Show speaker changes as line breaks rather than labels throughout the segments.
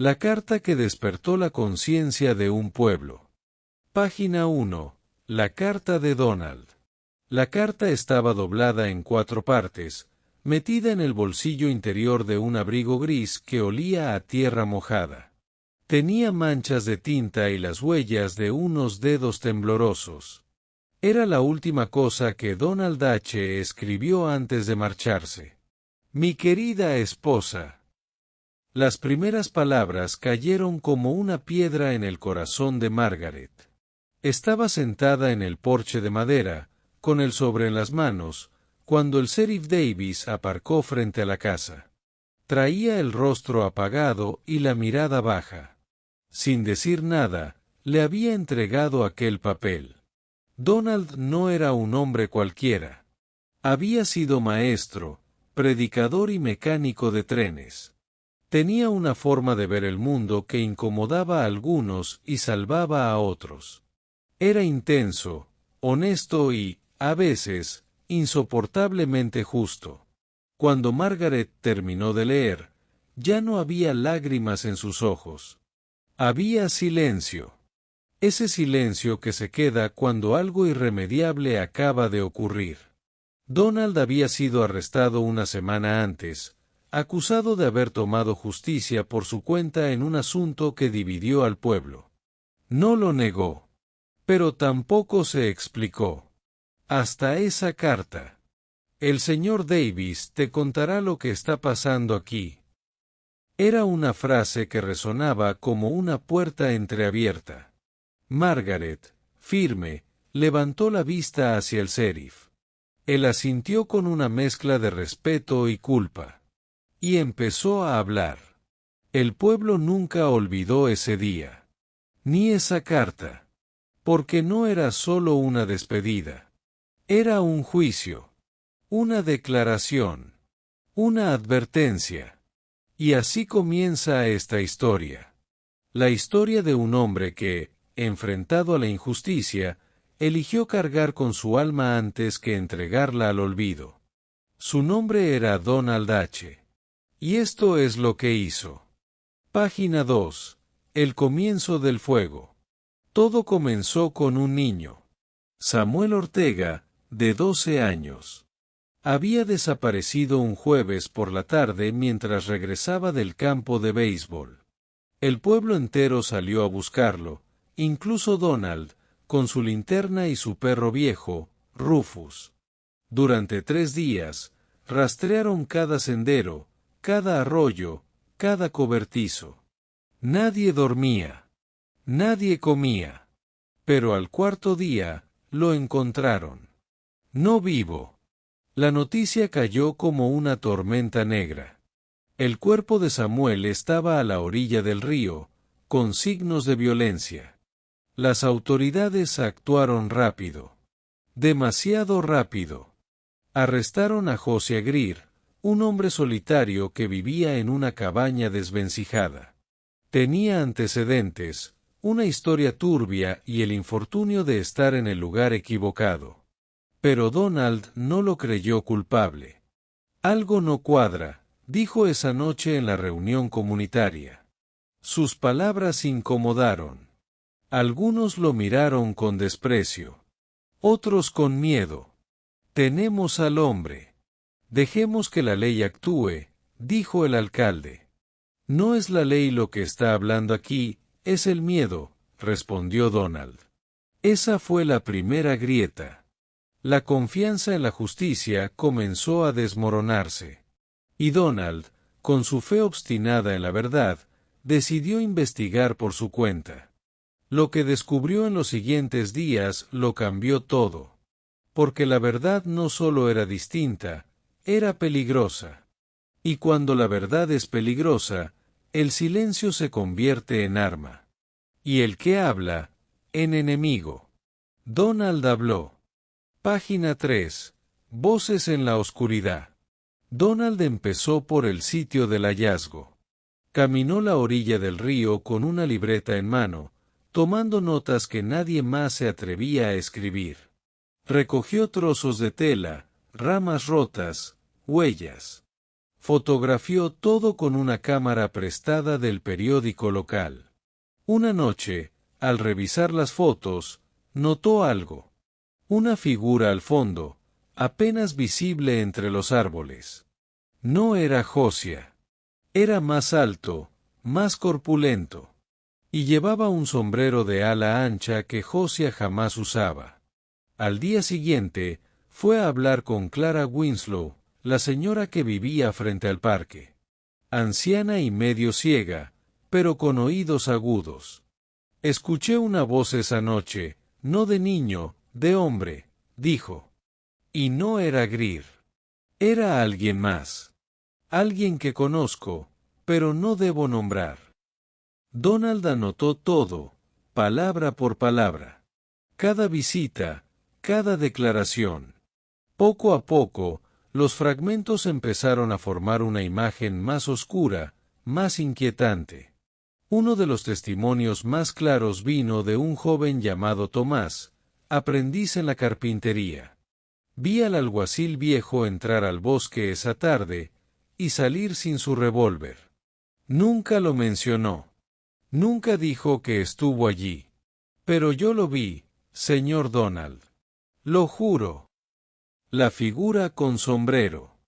La carta que despertó la conciencia de un pueblo. Página 1. La carta de Donald. La carta estaba doblada en 4 partes, metida en el bolsillo interior de un abrigo gris que olía a tierra mojada. Tenía manchas de tinta y las huellas de unos dedos temblorosos. Era la última cosa que Donald H. escribió antes de marcharse. Mi querida esposa. Las primeras palabras cayeron como una piedra en el corazón de Margaret. Estaba sentada en el porche de madera, con el sobre en las manos, cuando el sheriff Davis aparcó frente a la casa. Traía el rostro apagado y la mirada baja. Sin decir nada, le había entregado aquel papel. Donald no era un hombre cualquiera. Había sido maestro, predicador y mecánico de trenes. Tenía una forma de ver el mundo que incomodaba a algunos y salvaba a otros. Era intenso, honesto y, a veces, insoportablemente justo. Cuando Margaret terminó de leer, ya no había lágrimas en sus ojos. Había silencio. Ese silencio que se queda cuando algo irremediable acaba de ocurrir. Donald había sido arrestado una semana antes, acusado de haber tomado justicia por su cuenta en un asunto que dividió al pueblo. No lo negó. Pero tampoco se explicó. Hasta esa carta. El señor Davis te contará lo que está pasando aquí. Era una frase que resonaba como una puerta entreabierta. Margaret, firme, levantó la vista hacia el sheriff. Él asintió con una mezcla de respeto y culpa. Y empezó a hablar. El pueblo nunca olvidó ese día. Ni esa carta. Porque no era solo una despedida. Era un juicio. Una declaración. Una advertencia. Y así comienza esta historia. La historia de un hombre que, enfrentado a la injusticia, eligió cargar con su alma antes que entregarla al olvido. Su nombre era Donald H. Y esto es lo que hizo. Página 2. El comienzo del fuego. Todo comenzó con un niño. Samuel Ortega, de 12 años. Había desaparecido un jueves por la tarde mientras regresaba del campo de béisbol. El pueblo entero salió a buscarlo, incluso Donald, con su linterna y su perro viejo, Rufus. Durante 3 días, rastrearon cada sendero, cada arroyo, cada cobertizo. Nadie dormía. Nadie comía. Pero al 4.º día, lo encontraron. No vivo. La noticia cayó como una tormenta negra. El cuerpo de Samuel estaba a la orilla del río, con signos de violencia. Las autoridades actuaron rápido. Demasiado rápido. Arrestaron a Josiah Greer, un hombre solitario que vivía en una cabaña desvencijada. Tenía antecedentes, una historia turbia y el infortunio de estar en el lugar equivocado. Pero Donald no lo creyó culpable. Algo no cuadra, dijo esa noche en la reunión comunitaria. Sus palabras incomodaron. Algunos lo miraron con desprecio. Otros con miedo. Tenemos al hombre. Dejemos que la ley actúe, dijo el alcalde. No es la ley lo que está hablando aquí, es el miedo, respondió Donald. Esa fue la primera grieta. La confianza en la justicia comenzó a desmoronarse. Y Donald, con su fe obstinada en la verdad, decidió investigar por su cuenta. Lo que descubrió en los siguientes días lo cambió todo. Porque la verdad no solo era distinta, era peligrosa. Y cuando la verdad es peligrosa, el silencio se convierte en arma. Y el que habla, en enemigo. Donald habló. Página 3. Voces en la oscuridad. Donald empezó por el sitio del hallazgo. Caminó la orilla del río con una libreta en mano, tomando notas que nadie más se atrevía a escribir. Recogió trozos de tela, ramas rotas, huellas. Fotografió todo con una cámara prestada del periódico local. Una noche, al revisar las fotos, notó algo. Una figura al fondo, apenas visible entre los árboles. No era Josiah. Era más alto, más corpulento. Y llevaba un sombrero de ala ancha que Josiah jamás usaba. Al día siguiente, fue a hablar con Clara Winslow, la señora que vivía frente al parque. Anciana y medio ciega, pero con oídos agudos. Escuché una voz esa noche, no de niño, de hombre, dijo. Y no era Greer. Era alguien más. Alguien que conozco, pero no debo nombrar. Donald anotó todo, palabra por palabra. Cada visita, cada declaración. Poco a poco, los fragmentos empezaron a formar una imagen más oscura, más inquietante. Uno de los testimonios más claros vino de un joven llamado Tomás, aprendiz en la carpintería. Vi al alguacil viejo entrar al bosque esa tarde y salir sin su revólver. Nunca lo mencionó. Nunca dijo que estuvo allí. Pero yo lo vi, señor Donald. Lo juro. La figura con sombrero.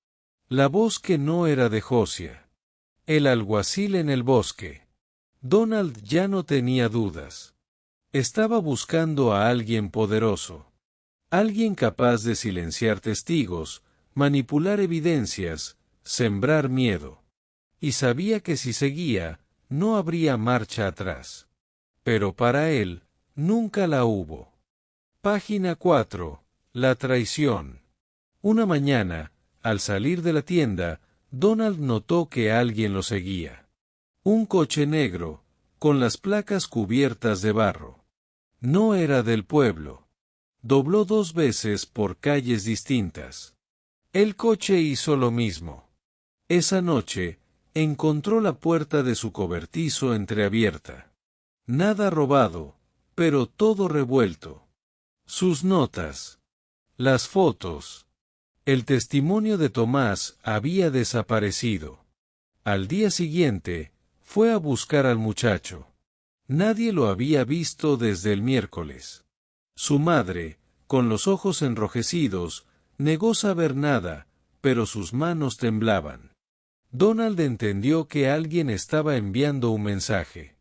La voz que no era de Josiah. El alguacil en el bosque. Donald ya no tenía dudas. Estaba buscando a alguien poderoso. Alguien capaz de silenciar testigos, manipular evidencias, sembrar miedo. Y sabía que si seguía, no habría marcha atrás. Pero para él, nunca la hubo. Página 4. La traición. Una mañana, al salir de la tienda, Donald notó que alguien lo seguía. Un coche negro, con las placas cubiertas de barro. No era del pueblo. Dobló 2 veces por calles distintas. El coche hizo lo mismo. Esa noche, encontró la puerta de su cobertizo entreabierta. Nada robado, pero todo revuelto. Sus notas. Las fotos. El testimonio de Tomás había desaparecido. Al día siguiente, fue a buscar al muchacho. Nadie lo había visto desde el miércoles. Su madre, con los ojos enrojecidos, negó saber nada, pero sus manos temblaban. Donald entendió que alguien estaba enviando un mensaje.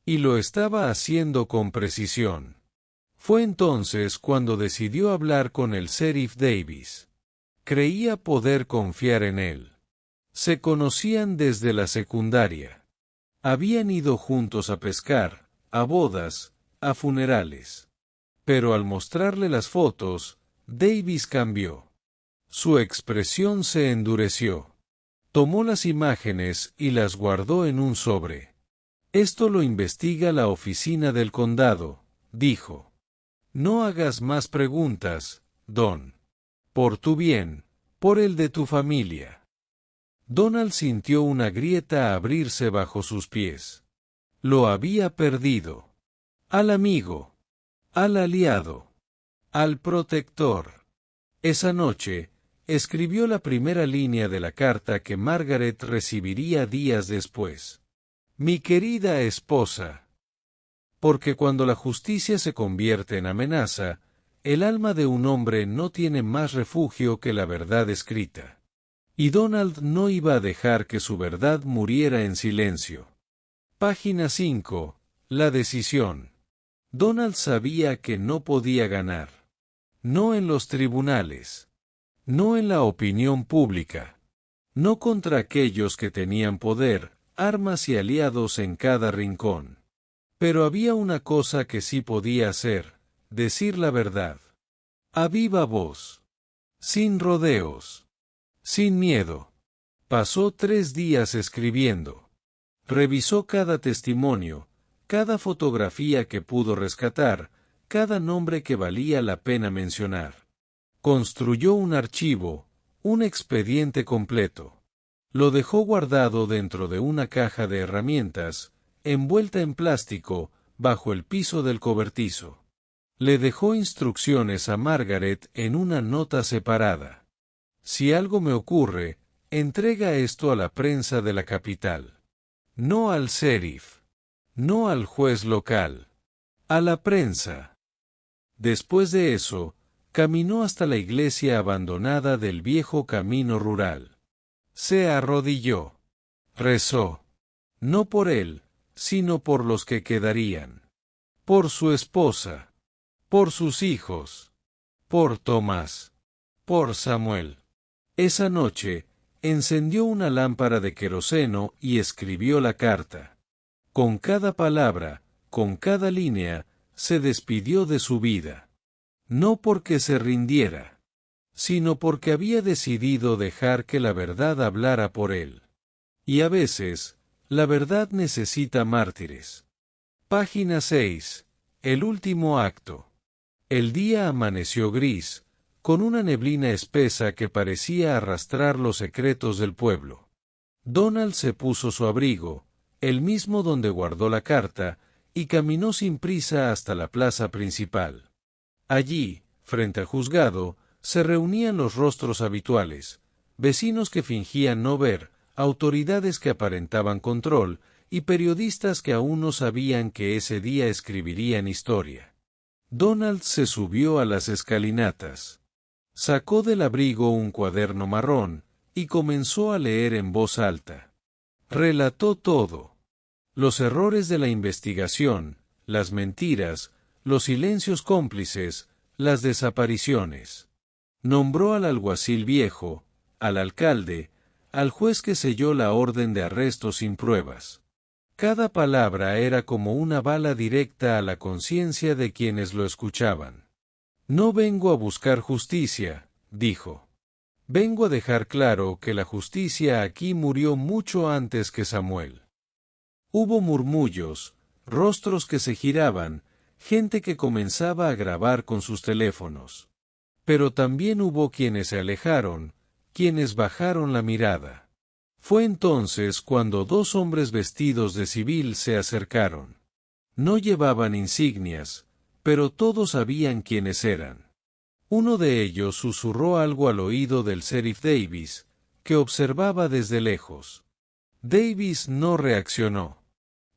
Y lo estaba haciendo con precisión. Fue entonces cuando decidió hablar con el sheriff Davis. Creía poder confiar en él. Se conocían desde la secundaria. Habían ido juntos a pescar, a bodas, a funerales. Pero al mostrarle las fotos, Davis cambió. Su expresión se endureció. Tomó las imágenes y las guardó en un sobre. Esto lo investiga la oficina del condado, dijo. No hagas más preguntas, Don. Por tu bien, por el de tu familia. Donald sintió una grieta abrirse bajo sus pies. Lo había perdido. Al amigo. Al aliado. Al protector. Esa noche, escribió la primera línea de la carta que Margaret recibiría días después. Mi querida esposa. Porque cuando la justicia se convierte en amenaza, el alma de un hombre no tiene más refugio que la verdad escrita. Y Donald no iba a dejar que su verdad muriera en silencio. Página 5. La decisión. Donald sabía que no podía ganar. No en los tribunales. No en la opinión pública. No contra aquellos que tenían poder, armas y aliados en cada rincón. Pero había una cosa que sí podía hacer, decir la verdad. A viva voz. Sin rodeos. Sin miedo. Pasó 3 días escribiendo. Revisó cada testimonio, cada fotografía que pudo rescatar, cada nombre que valía la pena mencionar. Construyó un archivo, un expediente completo. Lo dejó guardado dentro de una caja de herramientas, envuelta en plástico, bajo el piso del cobertizo. Le dejó instrucciones a Margaret en una nota separada. Si algo me ocurre, Entrega esto a la prensa de la capital. No al sheriff. No al juez local. A la prensa. Después de eso, caminó hasta la iglesia abandonada del viejo camino rural. Se arrodilló. Rezó. No por él, sino por los que quedarían. Por su esposa. Por sus hijos. Por Tomás. Por Samuel. Esa noche, encendió una lámpara de queroseno y escribió la carta. Con cada palabra, con cada línea, se despidió de su vida. No porque se rindiera, sino porque había decidido dejar que la verdad hablara por él. Y a veces, la verdad necesita mártires. Página 6. El último acto. El día amaneció gris, con una neblina espesa que parecía arrastrar los secretos del pueblo. Donald se puso su abrigo, el mismo donde guardó la carta, y caminó sin prisa hasta la plaza principal. Allí, frente al juzgado, se reunían los rostros habituales, vecinos que fingían no ver, autoridades que aparentaban control, y periodistas que aún no sabían que ese día escribirían historia. Donald se subió a las escalinatas. Sacó del abrigo un cuaderno marrón, y comenzó a leer en voz alta. Relató todo. Los errores de la investigación, las mentiras, los silencios cómplices, las desapariciones. Nombró al alguacil viejo, al alcalde, al juez que selló la orden de arresto sin pruebas. Cada palabra era como una bala directa a la conciencia de quienes lo escuchaban. No vengo a buscar justicia, dijo. Vengo a dejar claro que la justicia aquí murió mucho antes que Samuel. Hubo murmullos, rostros que se giraban, gente que comenzaba a grabar con sus teléfonos. Pero también hubo quienes se alejaron, quienes bajaron la mirada. Fue entonces cuando dos hombres vestidos de civil se acercaron. No llevaban insignias, pero todos sabían quiénes eran. Uno de ellos susurró algo al oído del sheriff Davis, que observaba desde lejos. Davis no reaccionó.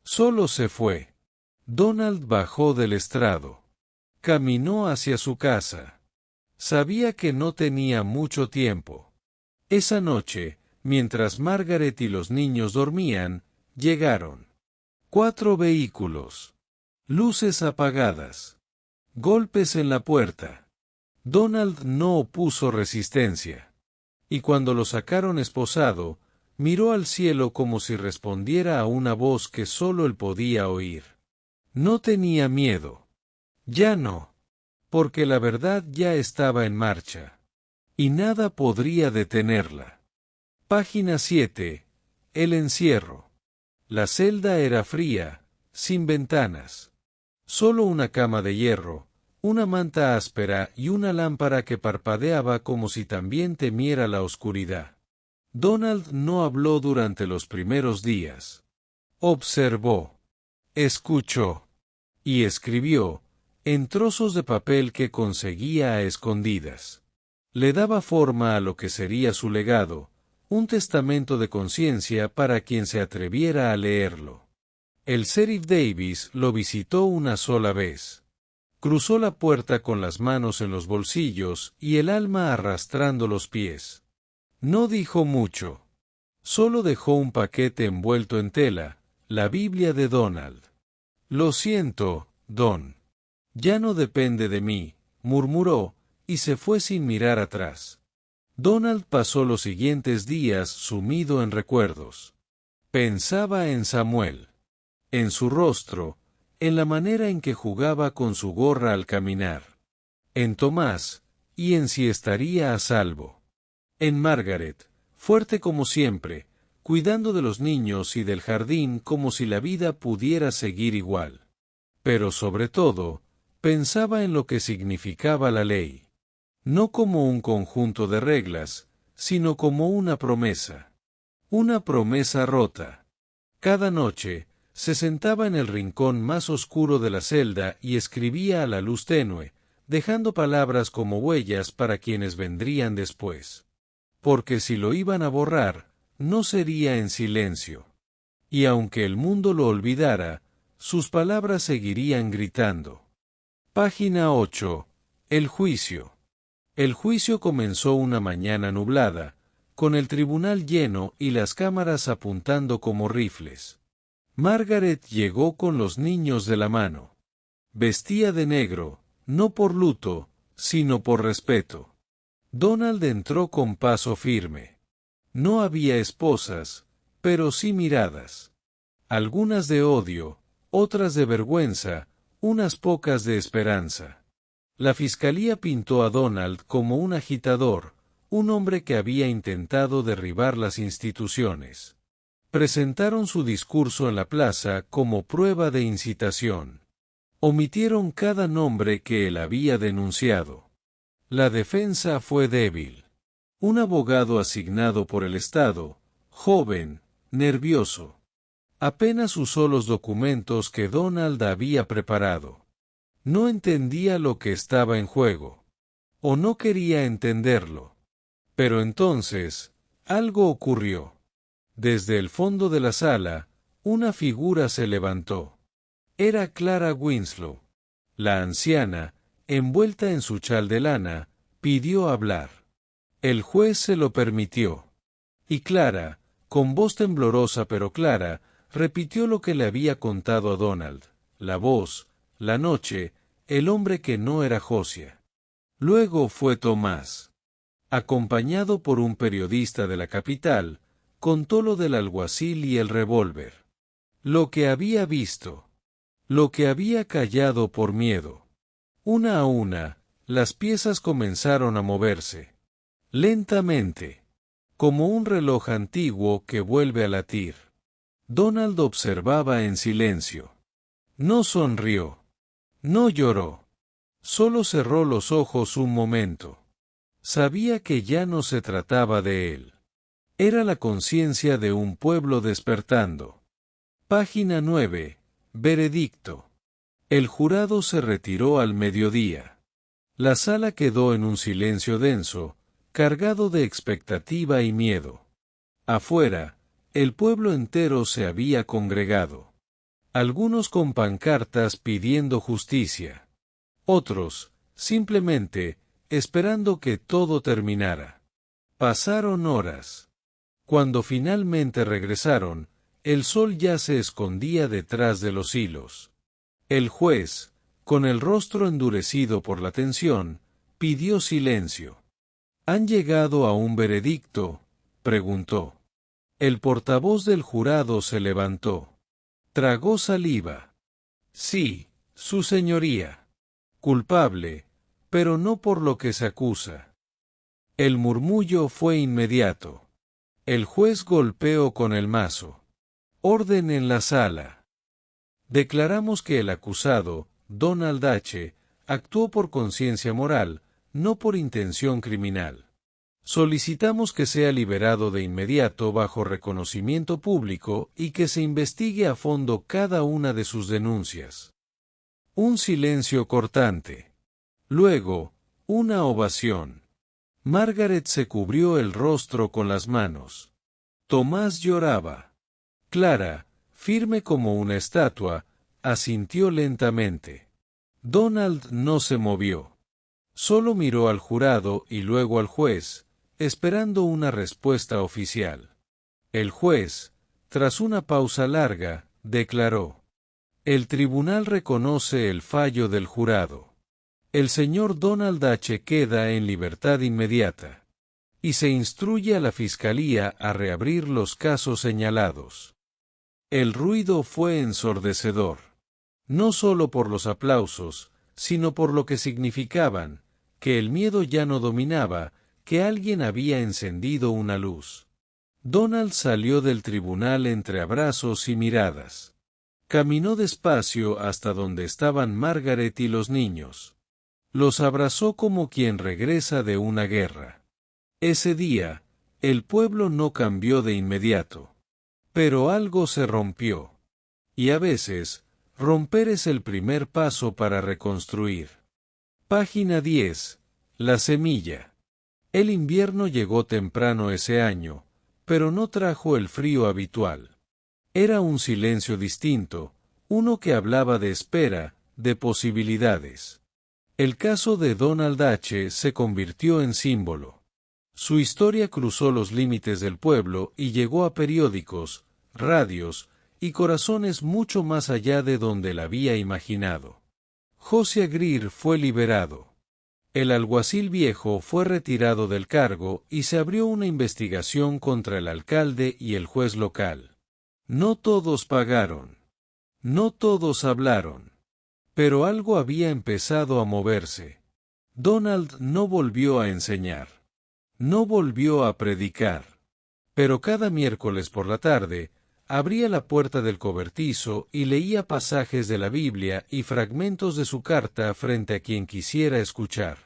Solo se fue. Donald bajó del estrado. Caminó hacia su casa. Sabía que no tenía mucho tiempo. Esa noche, mientras Margaret y los niños dormían, llegaron 4 vehículos. Luces apagadas. Golpes en la puerta. Donald no opuso resistencia. Y cuando lo sacaron esposado, miró al cielo como si respondiera a una voz que solo él podía oír. No tenía miedo. Ya no. Porque la verdad ya estaba en marcha. Y nada podría detenerla. Página 7. El encierro. La celda era fría, sin ventanas. Solo una cama de hierro, una manta áspera y una lámpara que parpadeaba como si también temiera la oscuridad. Donald no habló durante los primeros días. Observó. Escuchó. Y escribió, en trozos de papel que conseguía a escondidas. Le daba forma a lo que sería su legado, un testamento de conciencia para quien se atreviera a leerlo. El sheriff Davis lo visitó una sola vez. Cruzó la puerta con las manos en los bolsillos y el alma arrastrando los pies. No dijo mucho. Solo dejó un paquete envuelto en tela, la Biblia de Donald. Lo siento, Don. Ya no depende de mí, murmuró, y se fue sin mirar atrás. Donald pasó los siguientes días sumido en recuerdos. Pensaba en Samuel. En su rostro, en la manera en que jugaba con su gorra al caminar. En Tomás, y en si estaría a salvo. En Margaret, fuerte como siempre, cuidando de los niños y del jardín como si la vida pudiera seguir igual. Pero sobre todo, pensaba en lo que significaba la ley. No como un conjunto de reglas, sino como una promesa. Una promesa rota. Cada noche, se sentaba en el rincón más oscuro de la celda y escribía a la luz tenue, dejando palabras como huellas para quienes vendrían después. porque si lo iban a borrar, no sería en silencio. Y aunque el mundo lo olvidara, sus palabras seguirían gritando. Página 8. El juicio. El juicio comenzó una mañana nublada, con el tribunal lleno y las cámaras apuntando como rifles. Margaret llegó con los niños de la mano. Vestía de negro, no por luto, sino por respeto. Donald entró con paso firme. No había esposas, pero sí miradas. Algunas de odio, otras de vergüenza, unas pocas de esperanza. La fiscalía pintó a Donald como un agitador, un hombre que había intentado derribar las instituciones. Presentaron su discurso en la plaza como prueba de incitación. Omitieron cada nombre que él había denunciado. La defensa fue débil. Un abogado asignado por el Estado, joven, nervioso. Apenas usó los documentos que Donald había preparado. No entendía lo que estaba en juego. O no quería entenderlo. Pero entonces, algo ocurrió. Desde el fondo de la sala, una figura se levantó. Era Clara Winslow. La anciana, envuelta en su chal de lana, pidió hablar. El juez se lo permitió. Y Clara, con voz temblorosa pero clara, repitió lo que le había contado a Donald: la voz, la noche, el hombre que no era Josiah. Luego fue Tomás. Acompañado por un periodista de la capital, contó lo del alguacil y el revólver. Lo que había visto. Lo que había callado por miedo. Una a una, las piezas comenzaron a moverse. Lentamente. Como un reloj antiguo que vuelve a latir. Donald observaba en silencio. No sonrió. No lloró. Solo cerró los ojos un momento. Sabía que ya no se trataba de él. Era la conciencia de un pueblo despertando. Página 9. Veredicto. El jurado se retiró al mediodía. La sala quedó en un silencio denso, cargado de expectativa y miedo. Afuera, el pueblo entero se había congregado. Algunos con pancartas pidiendo justicia. Otros, simplemente, esperando que todo terminara. Pasaron horas. Cuando finalmente regresaron, el sol ya se escondía detrás de los hilos. El juez, con el rostro endurecido por la tensión, pidió silencio. ¿Han llegado a un veredicto?, preguntó. El portavoz del jurado se levantó. Tragó saliva. Sí, su señoría. Culpable, pero no por lo que se acusa. El murmullo fue inmediato. El juez golpeó con el mazo. Orden en la sala. Declaramos que el acusado, Donald H., actuó por conciencia moral, no por intención criminal. Solicitamos que sea liberado de inmediato bajo reconocimiento público y que se investigue a fondo cada una de sus denuncias. Un silencio cortante. Luego, una ovación. Margaret se cubrió el rostro con las manos. Tomás lloraba. Clara, firme como una estatua, asintió lentamente. Donald no se movió. Solo miró al jurado y luego al juez, esperando una respuesta oficial. El juez, tras una pausa larga, declaró: el tribunal reconoce el fallo del jurado. El señor Donald H. queda en libertad inmediata. Y se instruye a la fiscalía a reabrir los casos señalados. El ruido fue ensordecedor. No solo por los aplausos, sino por lo que significaban, que el miedo ya no dominaba, que alguien había encendido una luz. Donald salió del tribunal entre abrazos y miradas. Caminó despacio hasta donde estaban Margaret y los niños. Los abrazó como quien regresa de una guerra. Ese día, el pueblo no cambió de inmediato. Pero algo se rompió. Y a veces, romper es el primer paso para reconstruir. Página 10. La semilla. El invierno llegó temprano ese año, pero no trajo el frío habitual. Era un silencio distinto, uno que hablaba de espera, de posibilidades. El caso de Donald H. se convirtió en símbolo. Su historia cruzó los límites del pueblo y llegó a periódicos, radios y corazones mucho más allá de donde la había imaginado. Josiah Greer fue liberado. El alguacil viejo fue retirado del cargo y se abrió una investigación contra el alcalde y el juez local. No todos pagaron. No todos hablaron. Pero algo había empezado a moverse. Donald no volvió a enseñar. No volvió a predicar. Pero cada miércoles por la tarde, abría la puerta del cobertizo y leía pasajes de la Biblia y fragmentos de su carta frente a quien quisiera escuchar.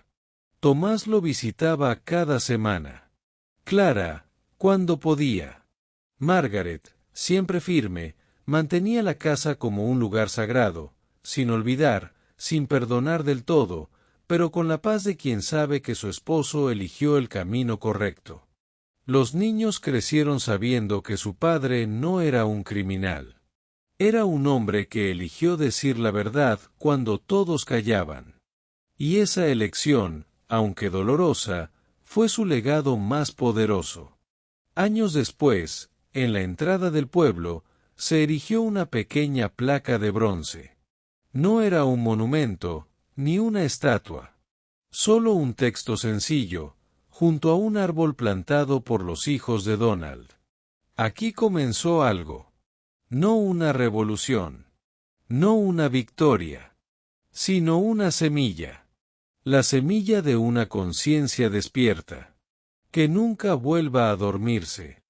Tomás lo visitaba cada semana. Clara, cuando podía. Margaret, siempre firme, mantenía la casa como un lugar sagrado, sin olvidar, sin perdonar del todo, pero con la paz de quien sabe que su esposo eligió el camino correcto. Los niños crecieron sabiendo que su padre no era un criminal. Era un hombre que eligió decir la verdad cuando todos callaban. Y esa elección, aunque dolorosa, fue su legado más poderoso. Años después, en la entrada del pueblo, se erigió una pequeña placa de bronce. No era un monumento, ni una estatua. Solo un texto sencillo, junto a un árbol plantado por los hijos de Donald. Aquí comenzó algo. No una revolución. No una victoria. Sino una semilla. La semilla de una conciencia despierta. Que nunca vuelva a dormirse.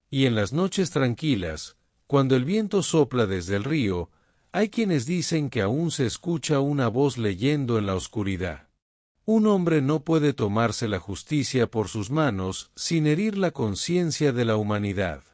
Y en las noches tranquilas, cuando el viento sopla desde el río, hay quienes dicen que aún se escucha una voz leyendo en la oscuridad. Un hombre no puede tomarse la justicia por sus manos sin herir la conciencia de la humanidad.